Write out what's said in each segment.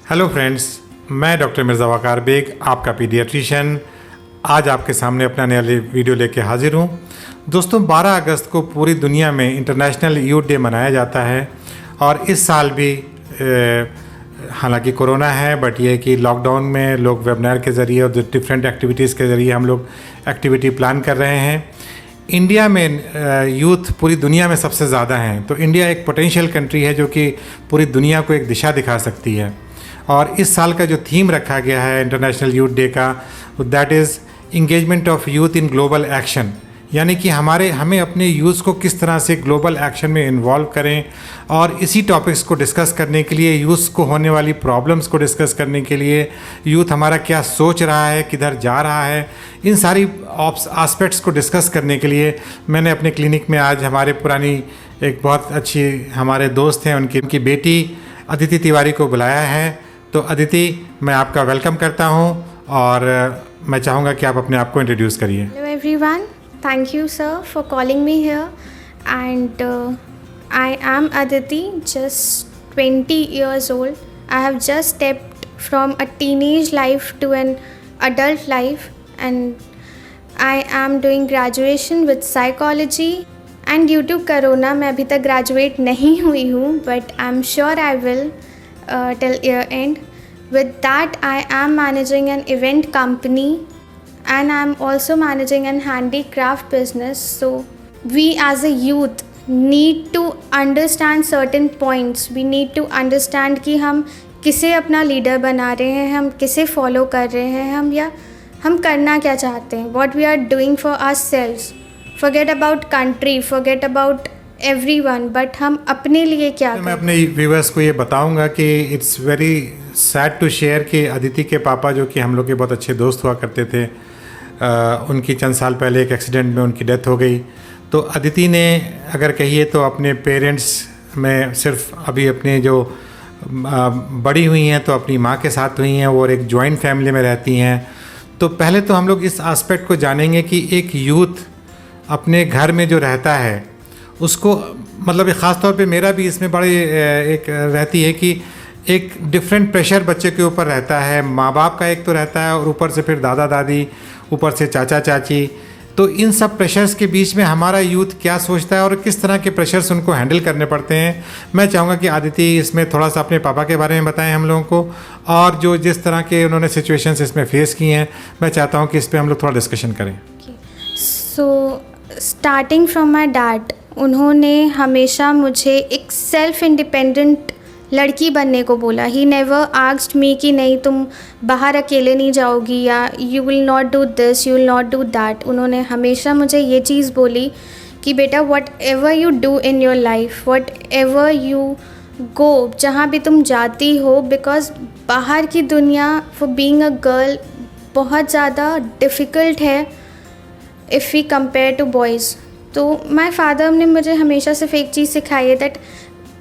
Hello friends, मैं doctor Mirza वक़ार bag, आपका paediatrician, आज आपके सामने अपना नया वीडियो लेके हाजिर हूँ। दोस्तों, 12 अगस्त को पूरी दुनिया में इंटरनेशनल यूथ डे मनाया जाता है और इस साल भी हालांकि कोरोना है, बट ये कि लॉकडाउन में लोग वेबिनार के ज़रिए और डिफरेंट एक्टिविटीज़ के ज़रिए हम लोग एक्टिविटी प्लान कर रहे हैं। इंडिया में यूथ पूरी दुनिया में सबसे ज़्यादा हैं, तो इंडिया एक पोटेंशियल कंट्री है जो कि पूरी दुनिया को एक दिशा दिखा सकती है। और इस साल का जो थीम रखा गया है इंटरनेशनल यूथ डे का, that is engagement of youth in global action, यानी कि हमें अपने यूथ को किस तरह से ग्लोबल एक्शन में इन्वॉल्व करें। और इसी टॉपिक्स को डिस्कस करने के लिए, यूथ को होने वाली प्रॉब्लम्स को डिस्कस करने के लिए, यूथ हमारा क्या सोच रहा है, किधर जा रहा है, इन सारी एस्पेक्ट्स को डिस्कस करने के लिए मैंने अपने क्लिनिक में आज हमारे पुरानी एक बहुत अच्छी हमारे दोस्त हैं, उनकी बेटी अदिति तिवारी को बुलाया है। तो अदिति, मैं आपका वेलकम करता हूं और मैं चाहूँगा कि आप अपने आप को इंट्रोड्यूस करिए। Hello everyone, thank you sir for calling me here and I M Aditi, just 20 years old. I have just stepped from a teenage life to an adult life and I am doing graduation with psychology and due to corona मैं अभी तक graduate नहीं हुई हूँ, but I'm sure I will till year end. With that, I am managing an event company and I'm also managing an handicraft business. So we as a youth need to understand certain points. We need to understand कि हम किसे अपना leader बना रहे हैं, हम किसे follow कर रहे हैं, हम करना क्या चाहते हैं, what we are doing for ourselves. Forget about country, forget about everyone, but हम अपने लिए क्या मैं अपने व्यूअर्स को ये बताऊंगा कि it's very sad to share कि अदिति के पापा, जो कि हम लोग के बहुत अच्छे दोस्त हुआ करते थे, उनकी चंद साल पहले एक एक्सीडेंट में उनकी डेथ हो गई। तो अदिति ने अगर कहिए तो अपने पेरेंट्स में सिर्फ अभी अपने जो बड़ी हुई हैं तो अपनी माँ के साथ हुई हैं, वो और एक जॉइंट फैमिली में रहती हैं। तो पहले तो हम लोग इस एस्पेक्ट को जानेंगे कि एक यूथ अपने घर में जो रहता है उसको, मतलब ख़ास तौर पे मेरा भी इसमें बड़ी एक रहती है कि एक डिफरेंट प्रेशर बच्चे के ऊपर रहता है। माँ बाप का एक तो रहता है और ऊपर से फिर दादा दादी, ऊपर से चाचा चाची। तो इन सब प्रेशर्स के बीच में हमारा यूथ क्या सोचता है और किस तरह के प्रेशर्स उनको हैंडल करने पड़ते हैं। मैं चाहूँगा कि आदिति इसमें थोड़ा सा अपने पापा के बारे में बताएं हम लोगों को, और जो जिस तरह के उन्होंने सिचुएशंस इसमें फेस की हैं, मैं चाहता हूँ कि इस पर हम लोग थोड़ा डिस्कशन करें। So starting from my dad, उन्होंने हमेशा मुझे एक सेल्फ इंडिपेंडेंट लड़की बनने को बोला। ही नेवर आस्क्ड मी कि नहीं तुम बाहर अकेले नहीं जाओगी या you will not do this, you will not do that. उन्होंने हमेशा मुझे ये चीज़ बोली कि बेटा what ever you do in your life, what ever you go, जहाँ भी तुम जाती हो, बिकॉज बाहर की दुनिया फॉर बीइंग अ गर्ल बहुत ज़्यादा डिफ़िकल्ट है if we compare to boys. तो माय फादर ने मुझे हमेशा सिर्फ एक चीज़ सिखाई है, दैट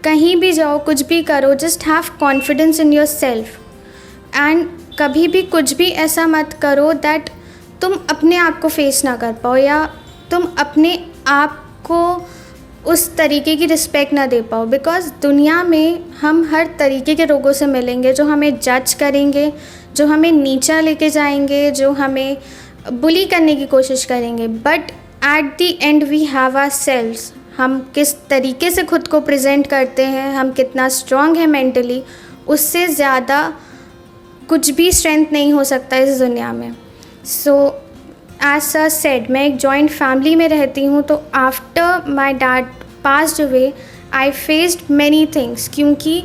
कहीं भी जाओ, कुछ भी करो, just have confidence in your self and कभी भी कुछ भी ऐसा मत करो दैट तुम अपने आप को फेस ना कर पाओ या तुम अपने आप को उस तरीके की रिस्पेक्ट ना दे पाओ। बिकॉज दुनिया में हम हर तरीके के लोगों से मिलेंगे जो हमें जज करेंगे, जो हमें नीचा लेके जाएंगे, जो हमें बुली करने की कोशिश करेंगे, but at the end we have ourselves. हम किस तरीके से खुद को प्रेजेंट करते हैं, हम कितना स्ट्रॉन्ग है मेंटली, उससे ज़्यादा कुछ भी स्ट्रेंथ नहीं हो सकता इस दुनिया में। सो एज सर सेड, मैं एक जॉइंट फैमिली में रहती हूँ, तो after my dad passed away I faced many things, क्योंकि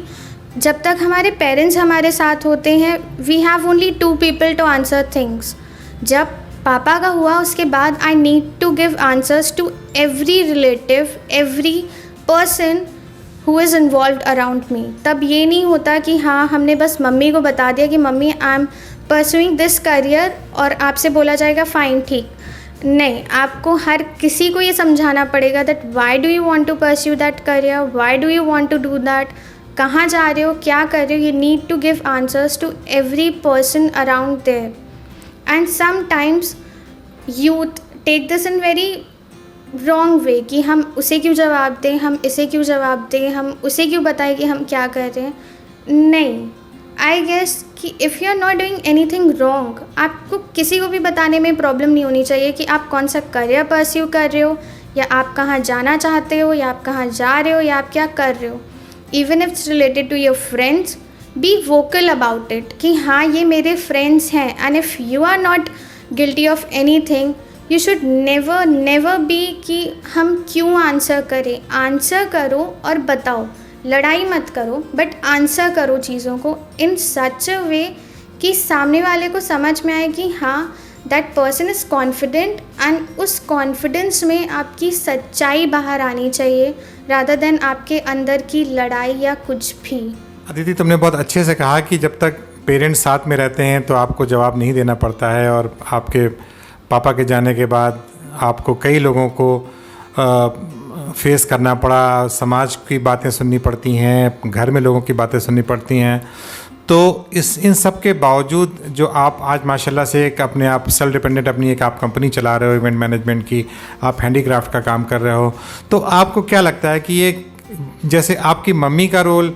जब तक हमारे पेरेंट्स हमारे साथ होते हैं we have only 2 people to answer things. जब पापा का हुआ उसके बाद I need to give answers to every relative, every person who is involved around me. तब ये नहीं होता कि हाँ हमने बस मम्मी को बता दिया कि mummy I am pursuing this career और आपसे बोला जाएगा फ़ाइन ठीक। नहीं, आपको हर किसी को ये समझाना पड़ेगा that why do you want to pursue that career, why do you want to do that, कहाँ जा रहे हो, क्या कर रहे हो। You need to give answers to every person around there and sometimes youth take this in very wrong way कि हम उसे क्यों जवाब दें, हम इसे क्यों जवाब दें, हम उसे क्यों बताएं कि हम क्या कर रहे हैं। नहीं, I आई गेस कि if you are not doing anything wrong, आपको किसी को भी बताने में प्रॉब्लम नहीं होनी चाहिए कि आप कौन सा करियर परस्यू कर रहे हो, या आप कहाँ जाना चाहते हो, या आप कहाँ जा रहे हो, या आप क्या कर रहे हो. Even if it's related to your friends, be vocal about it कि हाँ ये मेरे फ्रेंड्स हैं. And if you are not guilty of anything, you should never be कि हम क्यों आंसर करें. आंसर करो और बताओ, लड़ाई मत करो, बट आंसर करो चीज़ों को इन सच अ वे कि सामने वाले को समझ में आए कि हाँ that person is confident, and उस कॉन्फिडेंस में आपकी सच्चाई बाहर आनी चाहिए रादर देन आपके अंदर की लड़ाई या कुछ भी. अदिति, तुमने बहुत अच्छे से कहा कि जब तक पेरेंट्स साथ में रहते हैं तो आपको जवाब नहीं देना पड़ता है, और आपके पापा के जाने के बाद आपको कई लोगों को फेस करना पड़ा, समाज की बातें सुननी पड़ती हैं, घर में लोगों की बातें सुननी पड़ती हैं. तो इन सब के बावजूद जो आप आज माशाल्लाह से एक अपने आप सेल्फ डिपेंडेंट अपनी एक आप कंपनी चला रहे हो इवेंट मैनेजमेंट की, आप हैंडीक्राफ्ट का काम कर रहे हो, तो आपको क्या लगता है कि ये जैसे आपकी मम्मी का रोल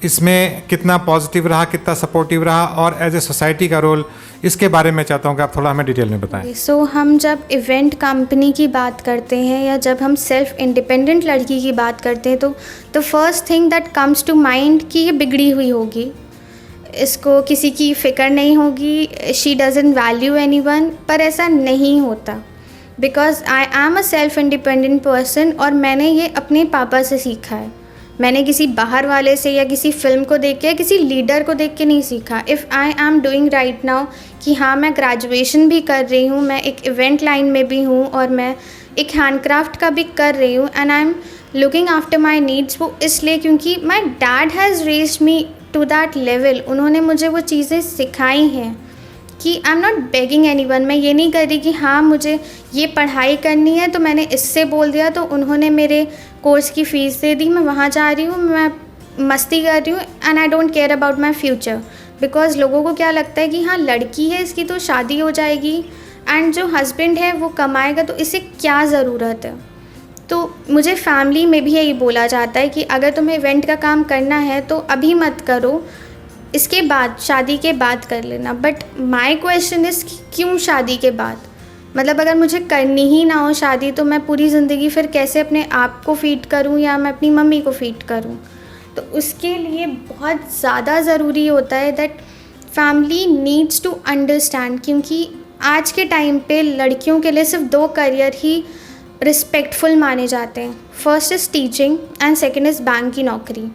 इसमें कितना पॉजिटिव रहा, कितना सपोर्टिव रहा, और एज ए सोसाइटी का रोल, इसके बारे में चाहता हूँ कि आप थोड़ा हमें डिटेल में बताएं. सो हम जब इवेंट कंपनी की बात करते हैं या जब हम सेल्फ इंडिपेंडेंट लड़की की बात करते हैं, तो the first thing that comes to mind कि ये बिगड़ी हुई होगी, इसको किसी की फ़िक्र नहीं होगी, शी डजंट वैल्यू एनीवन. पर ऐसा नहीं होता, because I am a self independent person, और मैंने ये अपने पापा से सीखा है. मैंने किसी बाहर वाले से या किसी फिल्म को देख के या किसी लीडर को देख के नहीं सीखा. If I am doing right now कि हाँ मैं ग्रेजुएशन भी कर रही हूँ, मैं एक इवेंट लाइन में भी हूँ, और मैं एक हैंडक्राफ्ट का भी कर रही हूँ, and I am looking after my needs, वो इसलिए क्योंकि my dad has raised me to that level. उन्होंने मुझे वो चीज़ें सिखाई हैं कि I am not begging anyone. मैं ये नहीं कर रही कि हाँ मुझे ये पढ़ाई करनी है तो मैंने इससे बोल दिया तो उन्होंने मेरे कोर्स की फ़ीस दे दी, मैं वहाँ जा रही हूँ, मैं मस्ती कर रही हूँ, and I don't care about my future. Because लोगों को क्या लगता है कि हाँ लड़की है, इसकी तो शादी हो जाएगी, एंड जो हस्बैंड है वो कमाएगा, तो इसे क्या ज़रूरत है. तो मुझे फैमिली में भी यही बोला जाता है कि अगर तुम्हें इवेंट का काम करना है तो अभी मत करो, इसके बाद शादी के बाद कर लेना. बट माई क्वेश्चन इज़ क्यों शादी के बाद? मतलब अगर मुझे करनी ही ना हो शादी, तो मैं पूरी ज़िंदगी फिर कैसे अपने आप को फीड करूं या मैं अपनी मम्मी को फीड करूं? तो उसके लिए बहुत ज़्यादा ज़रूरी होता है that family needs to understand, क्योंकि आज के टाइम पे लड़कियों के लिए सिर्फ 2 करियर ही रिस्पेक्टफुल माने जाते हैं. First is teaching and second is bank की नौकरी.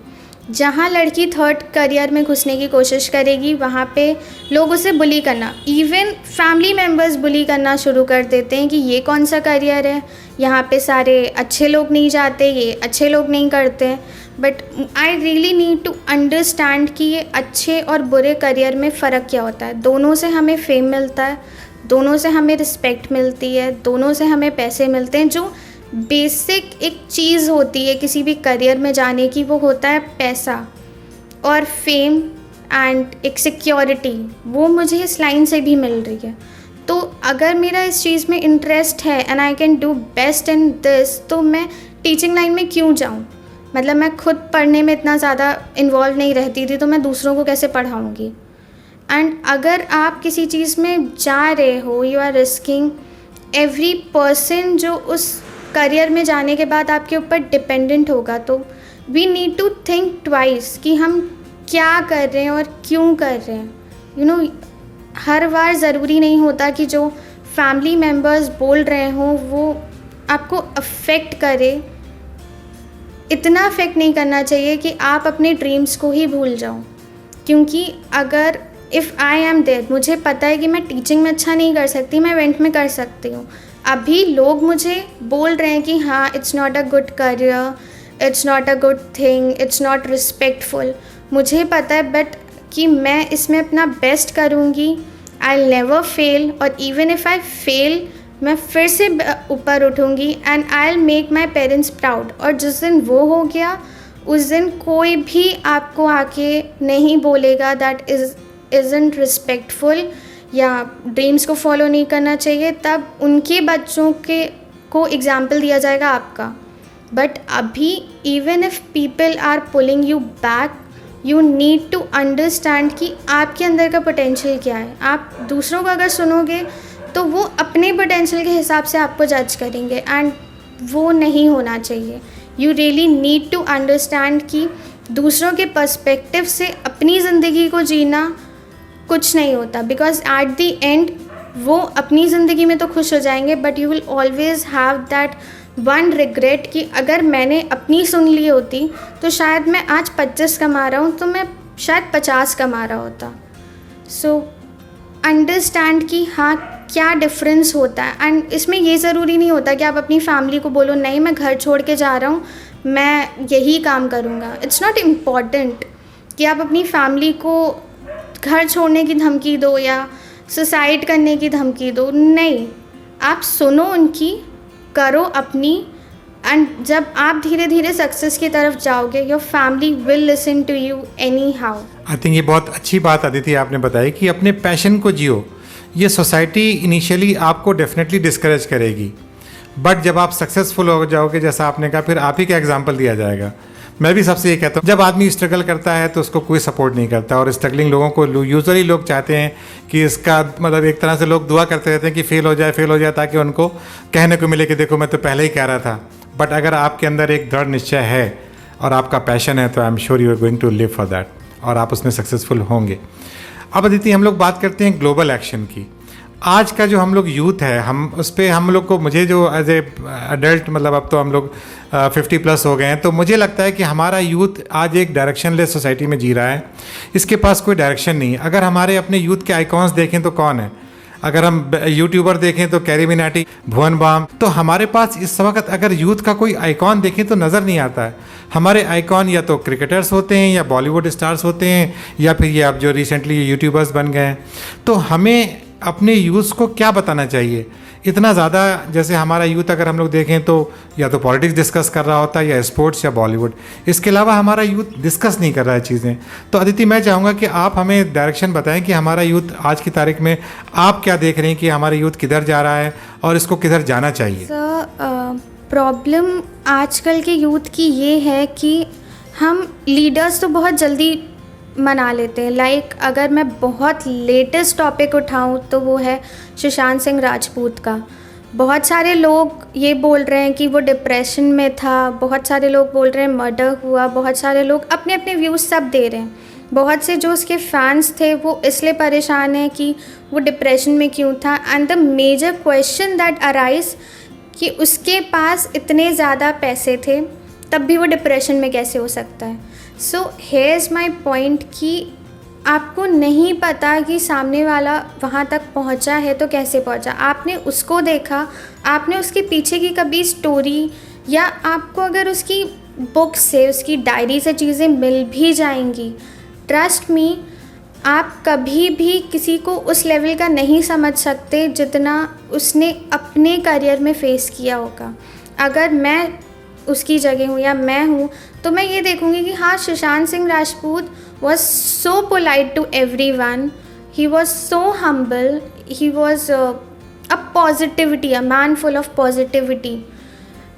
जहाँ लड़की थर्ड करियर में घुसने की कोशिश करेगी वहाँ पे लोग उसे बुली करना, इवन फैमिली मेम्बर्स बुली करना शुरू कर देते हैं कि ये कौन सा करियर है, यहाँ पे सारे अच्छे लोग नहीं जाते, ये अच्छे लोग नहीं करते हैं. But I really need to understand कि ये अच्छे और बुरे करियर में फ़र्क क्या होता है. दोनों से हमें फेम मिलता है, दोनों से हमें रिस्पेक्ट मिलती है, दोनों से हमें पैसे मिलते हैं. जो बेसिक एक चीज़ होती है किसी भी करियर में जाने की, वो होता है पैसा और फेम एंड एक सिक्योरिटी. वो मुझे इस लाइन से भी मिल रही है. तो अगर मेरा इस चीज़ में इंटरेस्ट है and I can do best in this, तो मैं टीचिंग लाइन में क्यों जाऊँ? मतलब मैं खुद पढ़ने में इतना ज़्यादा इन्वॉल्व नहीं रहती थी, तो मैं दूसरों को कैसे पढ़ाऊँगी? एंड अगर आप किसी चीज़ में जा रहे हो, you are risking every person जो उस करियर में जाने के बाद आपके ऊपर डिपेंडेंट होगा. तो we need to think twice कि हम क्या कर रहे हैं और क्यों कर रहे हैं. यू नो, हर बार ज़रूरी नहीं होता कि जो फैमिली मेम्बर्स बोल रहे हों वो आपको अफेक्ट करे. इतना अफेक्ट नहीं करना चाहिए कि आप अपने ड्रीम्स को ही भूल जाओ. क्योंकि अगर इफ़ आई एम देयर, मुझे पता है कि मैं टीचिंग में अच्छा नहीं कर सकती, मैं इवेंट में कर सकती हूँ. अभी लोग मुझे बोल रहे हैं कि हाँ it's not a good career, it's not a good thing, it's not respectful. मुझे पता है बट कि मैं इसमें अपना बेस्ट करूँगी, आई विल नेवर फेल, और इवन इफ़ आई फेल मैं फिर से ऊपर उठूँगी and I will make my parents proud. और जिस दिन वो हो गया उस दिन कोई भी आपको आके नहीं बोलेगा दैट इज़न्ट रिस्पेक्टफुल या ड्रीम्स को फॉलो नहीं करना चाहिए. तब उनके बच्चों के को एग्जाम्पल दिया जाएगा आपका. बट अभी even if people are pulling you back, you need to understand कि आपके अंदर का पोटेंशियल क्या है। आप दूसरों को अगर सुनोगे तो वो अपने पोटेंशियल के हिसाब से आपको जज करेंगे, एंड वो नहीं होना चाहिए। You really need to understand कि दूसरों के पर्सपेक्टिव से अपनी ज़िंदगी को जीना कुछ नहीं होता, बिकॉज एट द एंड वो अपनी ज़िंदगी में तो खुश हो जाएंगे, but you will always have that one regret कि अगर मैंने अपनी सुन ली होती तो शायद मैं आज 25 कमा रहा हूँ तो मैं शायद 50 कमा रहा होता। सो अंडरस्टैंड कि हाँ क्या डिफरेंस होता है। एंड इसमें ये ज़रूरी नहीं होता कि आप अपनी फैमिली को बोलो नहीं मैं घर छोड़ के जा रहा हूँ, मैं यही काम करूँगा। इट्स नॉट इम्पॉर्टेंट कि आप अपनी फैमिली को घर छोड़ने की धमकी दो या सुसाइड करने की धमकी दो। नहीं, आप सुनो उनकी, करो अपनी, एंड जब आप धीरे धीरे सक्सेस की तरफ जाओगे your family will listen to you anyhow. I think ये बहुत अच्छी बात अदिति आपने बताई कि अपने पैशन को जियो। ये सोसाइटी इनिशियली आपको डेफिनेटली डिस्करेज करेगी, बट जब आप सक्सेसफुल हो जाओगे, जैसा आपने कहा, फिर आप ही का एग्जाम्पल दिया जाएगा। मैं भी सबसे ये कहता हूँ, जब आदमी स्ट्रगल करता है तो उसको कोई सपोर्ट नहीं करता, और स्ट्रगलिंग लोगों को यूजुअली लोग चाहते हैं कि इसका मतलब एक तरह से लोग दुआ करते रहते हैं कि फेल हो जाए, ताकि उनको कहने को मिले कि देखो मैं तो पहले ही कह रहा था। बट अगर आपके अंदर एक दृढ़ निश्चय है और आपका पैशन है तो I am sure you are going to live for that, और आप उसमें सक्सेसफुल होंगे। अब अदिति हम लोग बात करते हैं ग्लोबल एक्शन की। आज का जो हम लोग यूथ है, हम उस पर हम लोग को, मुझे जो एज ए अडल्ट, मतलब अब तो हम लोग 50+ हो गए हैं, तो मुझे लगता है कि हमारा यूथ आज एक डायरेक्शनलेस सोसाइटी में जी रहा है। इसके पास कोई डायरेक्शन नहीं है। अगर हमारे अपने यूथ के आइकॉन्स देखें तो कौन है? अगर हम यूट्यूबर देखें तो कैरी मिनाटी, भुवन बाम। तो हमारे पास इस वक्त अगर यूथ का कोई आइकॉन देखें तो नज़र नहीं आता है। हमारे आइकॉन या तो क्रिकेटर्स होते हैं या बॉलीवुड स्टार्स होते हैं, या फिर ये अब जो रिसेंटली यूट्यूबर्स बन गए हैं। तो हमें अपने यूथ को क्या बताना चाहिए? इतना ज़्यादा जैसे हमारा यूथ अगर हम लोग देखें तो या तो पॉलिटिक्स डिस्कस कर रहा होता है या स्पोर्ट्स या बॉलीवुड, इसके अलावा हमारा यूथ डिस्कस नहीं कर रहा है चीज़ें। तो अदिति, मैं चाहूँगा कि आप हमें डायरेक्शन बताएं कि हमारा यूथ आज की तारीख में आप क्या देख रहे हैं कि हमारा यूथ किधर जा रहा है और इसको किधर जाना चाहिए। प्रॉब्लम आजकल के यूथ की ये है कि हम लीडर्स तो बहुत जल्दी मना लेते हैं। लाइक अगर मैं बहुत लेटेस्ट टॉपिक उठाऊं तो वो है सुशांत सिंह राजपूत का। बहुत सारे लोग ये बोल रहे हैं कि वो डिप्रेशन में था, बहुत सारे लोग बोल रहे हैं मर्डर हुआ, बहुत सारे लोग अपने अपने व्यूज़ सब दे रहे हैं। बहुत से जो उसके फैंस थे वो इसलिए परेशान हैं कि वो डिप्रेशन में क्यों था। And the major question that arise कि उसके पास इतने ज़्यादा पैसे थे तब भी वो डिप्रेशन में कैसे हो सकता है। So here is my point कि आपको नहीं पता कि सामने वाला वहाँ तक पहुँचा है तो कैसे पहुँचा। आपने उसको देखा, आपने उसके पीछे की कभी स्टोरी, या आपको अगर उसकी बुक से, उसकी डायरी से चीज़ें मिल भी जाएंगी, ट्रस्ट मी, आप कभी भी किसी को उस लेवल का नहीं समझ सकते जितना उसने अपने करियर में फेस किया होगा। अगर मैं उसकी जगह हूँ या मैं हूँ तो मैं ये देखूँगी कि हाँ, Sushant Singh Rajput was so polite to everyone, he was so humble, he was a positivity, a man full of positivity.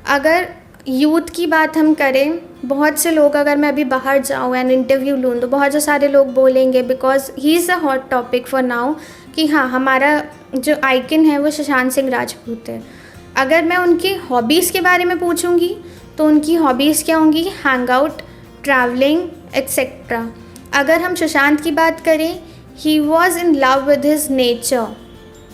अगर यूथ की बात हम करें, बहुत से लोग, अगर मैं अभी बाहर जाऊँ एंड इंटरव्यू लूँ तो बहुत सारे लोग बोलेंगे, because he is a hot topic for now, कि हाँ, हमारा जो आइकन है वो सुशांत सिंह राजपूत है। अगर मैं उनकी हॉबीज़ के बारे में पूछूंगी तो उनकी हॉबीज़ क्या होंगी? Hang out, travelling, etcetera. अगर हम सुशांत की बात करें, he was in love with his nature.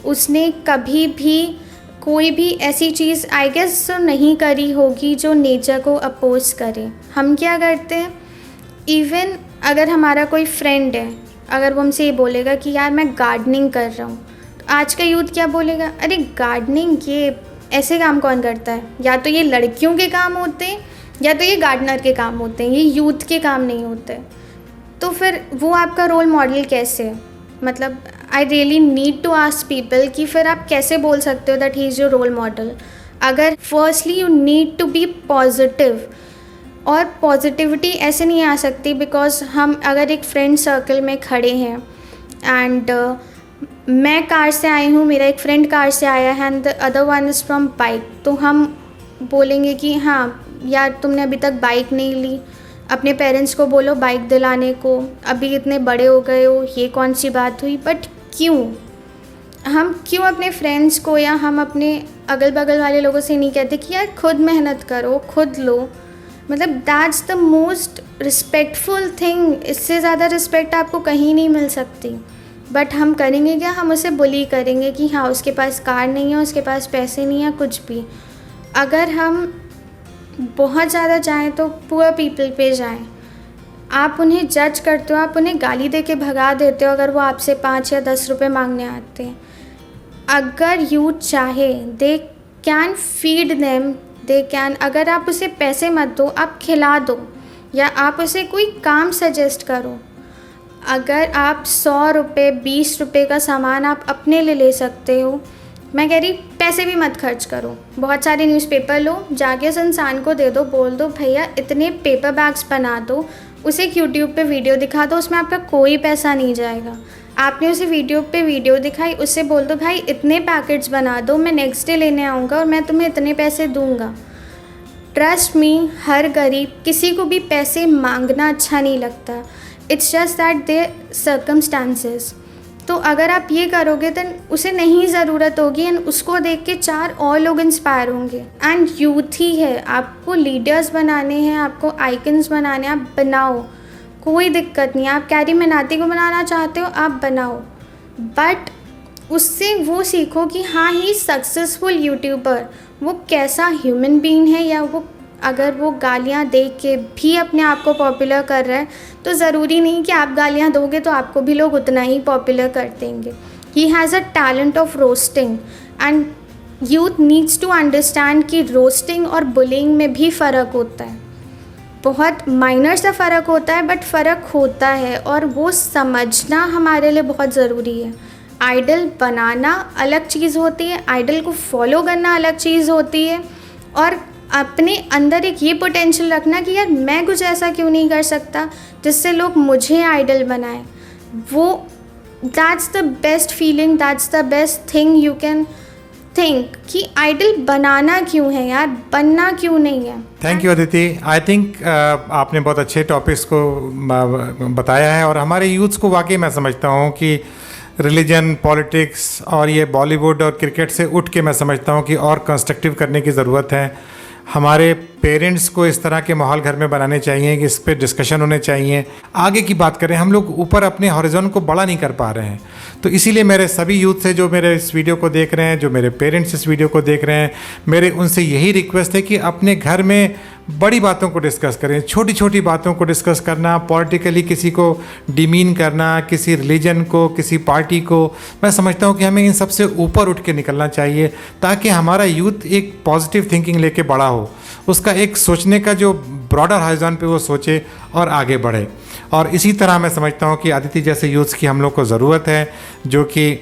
उसने कभी भी कोई भी ऐसी चीज़ आई गेस नहीं करी होगी जो नेचर को अपोज करे। हम क्या करते हैं, इवन अगर हमारा कोई फ्रेंड है, अगर वो हमसे ये बोलेगा कि यार मैं गार्डनिंग कर रहा हूँ, तो आज का यूथ क्या बोलेगा? अरे गार्डनिंग, ये ऐसे काम कौन करता है? या तो ये लड़कियों के काम होते हैं या तो ये गार्डनर के काम होते हैं, ये यूथ के काम नहीं होते। तो फिर वो आपका रोल मॉडल कैसे है? मतलब I really need to ask people कि फिर आप कैसे बोल सकते हो that he is your role model? अगर firstly you need to be positive, और पॉजिटिविटी ऐसे नहीं आ सकती बिकॉज हम अगर एक फ्रेंड सर्कल में खड़े हैं एंड मैं कार से आई हूँ, मेरा एक फ्रेंड कार से आया है and the other one is from bike, तो हम बोलेंगे कि हाँ यार तुमने अभी तक बाइक नहीं ली, अपने पेरेंट्स को बोलो बाइक दिलाने को, अभी इतने बड़े हो गए हो, ये कौन सी बात हुई। बट हम क्यों अपने फ्रेंड्स को या हम अपने अगल बगल वाले लोगों से नहीं कहते कि यार खुद मेहनत करो, खुद लो। मतलब that's the most respectful thing. इससे ज़्यादा रिस्पेक्ट आपको कहीं नहीं मिल सकती। बट हम करेंगे क्या, हम उसे बुली करेंगे कि हाँ उसके पास कार नहीं है, उसके पास पैसे नहीं है, कुछ भी। अगर हम बहुत ज़्यादा जाएँ तो पुअर पीपल पे जाएँ। आप उन्हें जज करते हो, आप उन्हें गाली दे के भगा देते हो अगर वो आपसे 5 या 10 रुपये मांगने आते हैं। अगर यूथ चाहे, they can feed them, they can. अगर आप उसे पैसे मत दो, आप खिला दो या आप उसे कोई काम सजेस्ट करो। अगर आप 100 रुपये 20 रुपये का सामान आप अपने लिए ले सकते हो, मैं कह रही पैसे भी मत खर्च करो। बहुत सारे न्यूज़पेपर लो, जाके उस इंसान को दे दो, बोल दो भैया इतने पेपर बैग्स बना दो, उसे एक यूट्यूब पे वीडियो दिखा दो, उसमें आपका कोई पैसा नहीं जाएगा। आपने उसे वीडियो पे वीडियो दिखाई, उससे बोल दो भाई इतने पैकेट्स बना दो, मैं नेक्स्ट डे लेने आऊँगा और मैं तुम्हें इतने पैसे दूँगा। ट्रस्ट मी, हर गरीब किसी को भी पैसे मांगना अच्छा नहीं लगता। It's just that they circumstances. तो अगर आप ये करोगे तो उसे नहीं ज़रूरत होगी एंड उसको देख के 4 और लोग इंस्पायर होंगे। एंड यूथ ही है, आपको लीडर्स बनाने हैं, आपको आइकन्स बनाने हैं, आप बनाओ, कोई दिक्कत नहीं। आप कैरी मिनाती को बनाना चाहते हो, आप बनाओ। बट उससे वो सीखो कि हाँ ही सक्सेसफुल यूट्यूबर वो कैसा ह्यूमन बीइंग है, या वो अगर वो गालियाँ दे के भी अपने आप को पॉपुलर कर रहा है तो ज़रूरी नहीं कि आप गालियाँ दोगे तो आपको भी लोग उतना ही पॉपुलर कर देंगे। He has a talent of roasting and youth needs to understand कि रोस्टिंग और बुलिंग में भी फ़र्क होता है। बहुत माइनर सा फ़र्क होता है बट फ़र्क होता है, और वो समझना हमारे लिए बहुत ज़रूरी है। आइडल बनाना अलग चीज़ होती है, आइडल को फॉलो करना अलग चीज़ होती है, और अपने अंदर एक ये पोटेंशियल रखना कि यार मैं कुछ ऐसा क्यों नहीं कर सकता जिससे लोग मुझे आइडल बनाएं। वो that's the best feeling, that's the best thing you can think कि आइडल बनाना क्यों है यार, बनना क्यों नहीं है। Thank you Aditi. I think आपने बहुत अच्छे टॉपिक्स को बताया है, और हमारे यूथ्स को वाकई मैं समझता हूँ कि रिलीजन, पॉलिटिक्स और ये बॉलीवुड और क्रिकेट से उठ के मैं समझता हूँ कि और कंस्ट्रक्टिव करने की ज़रूरत है। हमारे पेरेंट्स को इस तरह के माहौल घर में बनाने चाहिए कि इस पे डिस्कशन होने चाहिए। आगे की बात करें, हम लोग ऊपर अपने हॉरिजॉन को बड़ा नहीं कर पा रहे हैं। तो इसीलिए मेरे सभी यूथ से जो मेरे इस वीडियो को देख रहे हैं, जो मेरे पेरेंट्स इस वीडियो को देख रहे हैं, मेरे उनसे यही रिक्वेस्ट है कि अपने घर में बड़ी बातों को डिस्कस करें। छोटी छोटी बातों को डिस्कस करना, पॉलिटिकली किसी को डिमीन करना, किसी रिलीजन को, किसी पार्टी को, मैं समझता हूँ कि हमें इन सब से ऊपर उठ के निकलना चाहिए ताकि हमारा यूथ एक पॉजिटिव थिंकिंग लेके बड़ा हो, उसका एक सोचने का जो ब्रॉडर हाइजन पे वो सोचे और आगे बढ़े। और इसी तरह मैं समझता हूँ कि अदिति जैसे यूथ्स की हम लोग को ज़रूरत है, जो कि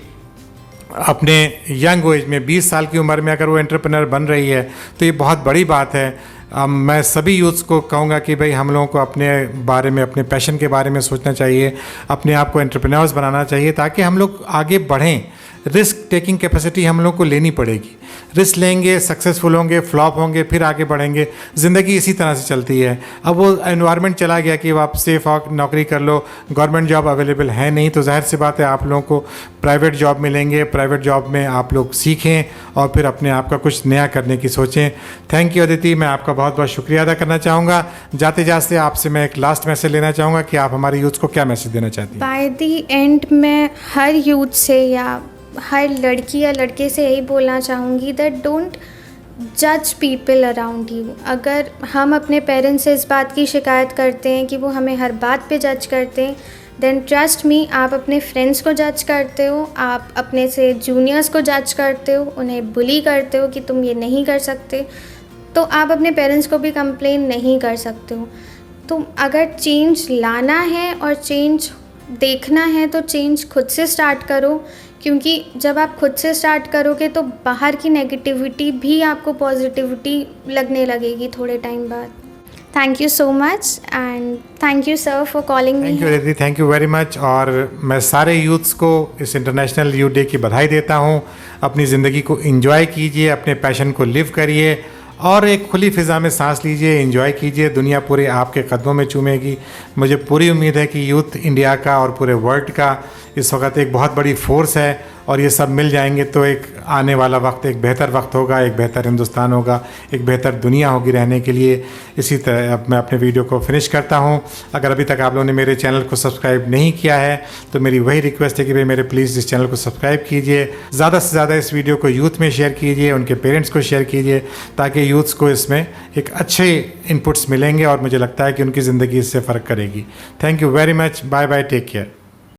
अपने यंग एज में 20 साल की उम्र में अगर वो एंटरप्रेन्योर बन रही है तो ये बहुत बड़ी बात है। मैं सभी यूथ्स को कहूँगा कि भाई हम लोगों को अपने बारे में, अपने पैशन के बारे में सोचना चाहिए, अपने आप को एंटरप्रेन्योर्स बनाना चाहिए ताकि हम लोग आगे बढ़ें। रिस्क टेकिंग कैपेसिटी हम लोग को लेनी पड़ेगी। रिस्क लेंगे, सक्सेसफुल होंगे, फ्लॉप होंगे, फिर आगे बढ़ेंगे। ज़िंदगी इसी तरह से चलती है। अब वो एनवायरनमेंट चला गया कि आप सेफ नौकरी कर लो, गवर्नमेंट जॉब अवेलेबल है नहीं, तो जाहिर सी बात है आप लोगों को प्राइवेट जॉब मिलेंगे। प्राइवेट जॉब में आप लोग सीखें और फिर अपने आप का कुछ नया करने की सोचें। थैंक यू अदिति, मैं आपका बहुत बहुत शुक्रिया अदा करना चाहूँगा। जाते जाते आपसे मैं एक लास्ट मैसेज लेना चाहूँगा कि आप हमारे यूथ को क्या मैसेज देना चाहती हैं? बाय द एंड मैं हर यूथ से या हर लड़की या लड़के से यही बोलना चाहूँगी दैट डोंट जज पीपल अराउंड यू। अगर हम अपने पेरेंट्स से इस बात की शिकायत करते हैं कि वो हमें हर बात पे जज करते हैं, देन ट्रस्ट मी, आप अपने फ्रेंड्स को जज करते हो, आप अपने से जूनियर्स को जज करते हो, उन्हें बुली करते हो कि तुम ये नहीं कर सकते, तो आप अपने पेरेंट्स को भी कंप्लेन नहीं कर सकते हो। तो अगर चेंज लाना है और चेंज देखना है तो चेंज खुद से स्टार्ट करो, क्योंकि जब आप खुद से स्टार्ट करोगे तो बाहर की नेगेटिविटी भी आपको पॉजिटिविटी लगने लगेगी थोड़े टाइम बाद। Thank you so much and thank you sir for calling me. Thank you दीदी, थैंक यू वेरी मच। और मैं सारे यूथ्स को इस इंटरनेशनल यूथ डे की बधाई देता हूँ। अपनी ज़िंदगी को एंजॉय कीजिए, अपने पैशन को लिव करिए और एक खुली फ़िज़ा में सांस लीजिए, एंजॉय कीजिए। दुनिया पूरे आपके कदमों में चूमेगी। मुझे पूरी उम्मीद है कि यूथ इंडिया का और पूरे वर्ल्ड का इस वक्त एक बहुत बड़ी फोर्स है और ये सब मिल जाएंगे तो एक आने वाला वक्त एक बेहतर वक्त होगा, एक बेहतर हिंदुस्तान होगा, एक बेहतर दुनिया होगी रहने के लिए। इसी तरह अब मैं अपने वीडियो को फिनिश करता हूँ। अगर अभी तक आप लोगों ने मेरे चैनल को सब्सक्राइब नहीं किया है तो मेरी वही रिक्वेस्ट है कि भाई मेरे प्लीज़ इस चैनल को सब्सक्राइब कीजिए। ज़्यादा से ज़्यादा इस वीडियो को यूथ में शेयर कीजिए, उनके पेरेंट्स को शेयर कीजिए, ताकि यूथ्स को इसमें एक अच्छे इनपुट्स मिलेंगे और मुझे लगता है कि उनकी ज़िंदगी इससे फ़र्क करेगी। Thank you very much. Bye bye, take care.